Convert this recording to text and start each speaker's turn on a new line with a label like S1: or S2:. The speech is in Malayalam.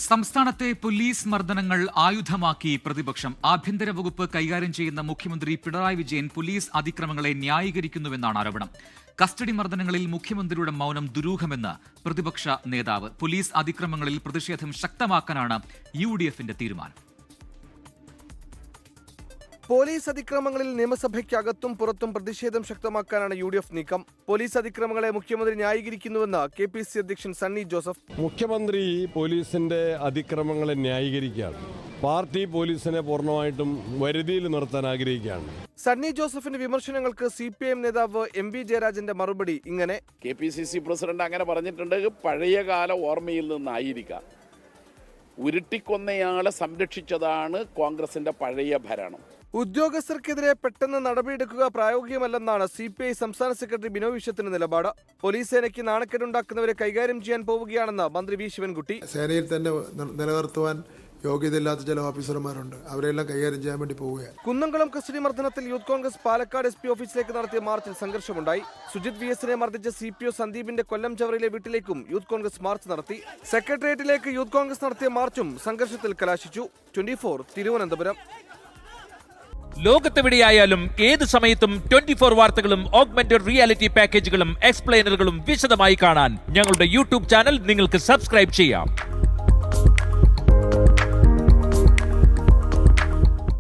S1: സംസ്ഥാനത്തെ പോലീസ് മർദ്ദനങ്ങൾ ആയുധമാക്കി പ്രതിപക്ഷം. ആഭ്യന്തര വകുപ്പ് കൈകാര്യം ചെയ്യുന്ന മുഖ്യമന്ത്രി പിണറായി വിജയൻ പോലീസ് അതിക്രമങ്ങളെ ന്യായീകരിക്കുന്നുവെന്നാണ് ആരോപണം. കസ്റ്റഡി മർദ്ദനങ്ങളിൽ മുഖ്യമന്ത്രിയുടെ മൗനം ദുരൂഹമെന്ന് പ്രതിപക്ഷ നേതാവ്. പോലീസ് അതിക്രമങ്ങളിൽ പ്രതിഷേധം ശക്തമാക്കാനാണ് UDFന്റെ തീരുമാനം.
S2: പോലീസ് അതിക്രമങ്ങളിൽ നിയമസഭയ്ക്കകത്തും പുറത്തും പ്രതിഷേധം ശക്തമാക്കാനാണ് UDF നീക്കം. പോലീസ് അതിക്രമങ്ങളെ മുഖ്യമന്ത്രി ന്യായീകരിക്കുന്നുവെന്ന് KPCC അധ്യക്ഷൻ സണ്ണി ജോസഫ്.
S3: മുഖ്യമന്ത്രി പോലീസിന്റെ അതിക്രമങ്ങളെ ന്യായീകരിക്കുകയാണ്. പാർട്ടി പോലീസിനെ പൂർണ്ണമായിട്ടും വരുതിയിൽ നിർത്താൻ ആഗ്രഹിക്കുകയാണ്.
S2: സണ്ണി ജോസഫിന്റെ വിമർശനങ്ങൾക്ക് CPIM നേതാവ് MV ജയരാജന്റെ മറുപടി ഇങ്ങനെ:
S4: KPCC പ്രസിഡന്റ് അങ്ങനെ പറഞ്ഞിട്ടുണ്ട്, പഴയകാല ഓർമ്മയിൽ നിന്നായിരിക്കാം. ഉരുട്ടിക്കൊന്നയാളെ സംരക്ഷിച്ചതാണ് കോൺഗ്രസിന്റെ പഴയ ഭരണം.
S2: ഉദ്യോഗസ്ഥർക്കെതിരെ പെട്ടെന്ന് നടപടിയെടുക്കുക പ്രായോഗികമല്ലെന്നാണ് CPI സംസ്ഥാന സെക്രട്ടറി ബിനോയ് വിശ്വത്തിന്റെ നിലപാട്. പോലീസ് സേനയ്ക്ക് നാണക്കേടുണ്ടാക്കുന്നവരെ കൈകാര്യം ചെയ്യാൻ പോവുകയാണെന്ന് മന്ത്രി V ശിവൻകുട്ടി.
S5: സേനയിൽ തന്നെ നിലനിർത്തുവാൻ യോഗ്യതയില്ലാത്ത ചില ഓഫീസർമാരുണ്ട്, അവരെല്ലാം കൈകാര്യം ചെയ്യാൻ വേണ്ടി പോവുകയാണ്.
S2: കുന്നംകുളം കസ്റ്റഡി മർദ്ദനത്തിൽ യൂത്ത് കോൺഗ്രസ് പാലക്കാട് SP ഓഫീസിലേക്ക് നടത്തിയ മാർച്ചിൽ സംഘർഷമുണ്ടായി. സുജിത് VS നെ മർദ്ദിച്ച CPO സന്ദീപിന്റെ കൊല്ലം ചവറയിലെ വീട്ടിലേക്കും യൂത്ത് കോൺഗ്രസ് മാർച്ച് നടത്തി. സെക്രട്ടേറിയറ്റിലേക്ക് യൂത്ത് കോൺഗ്രസ് നടത്തിയ മാർച്ചും സംഘർഷത്തിൽ കലാശിച്ചു. 24 തിരുവനന്തപുരം.
S6: ലോകത്തെവിടെയായാലും ഏത് സമയത്തും 24 വാർത്തകളും ഓഗ്മെന്റഡ് റിയാലിറ്റി പാക്കേജുകളും എക്സ്പ്ലെയിനറുകളും വിശദമായി കാണാൻ ഞങ്ങളുടെ YouTube ചാനൽ നിങ്ങൾക്ക് സബ്സ്ക്രൈബ് ചെയ്യാം.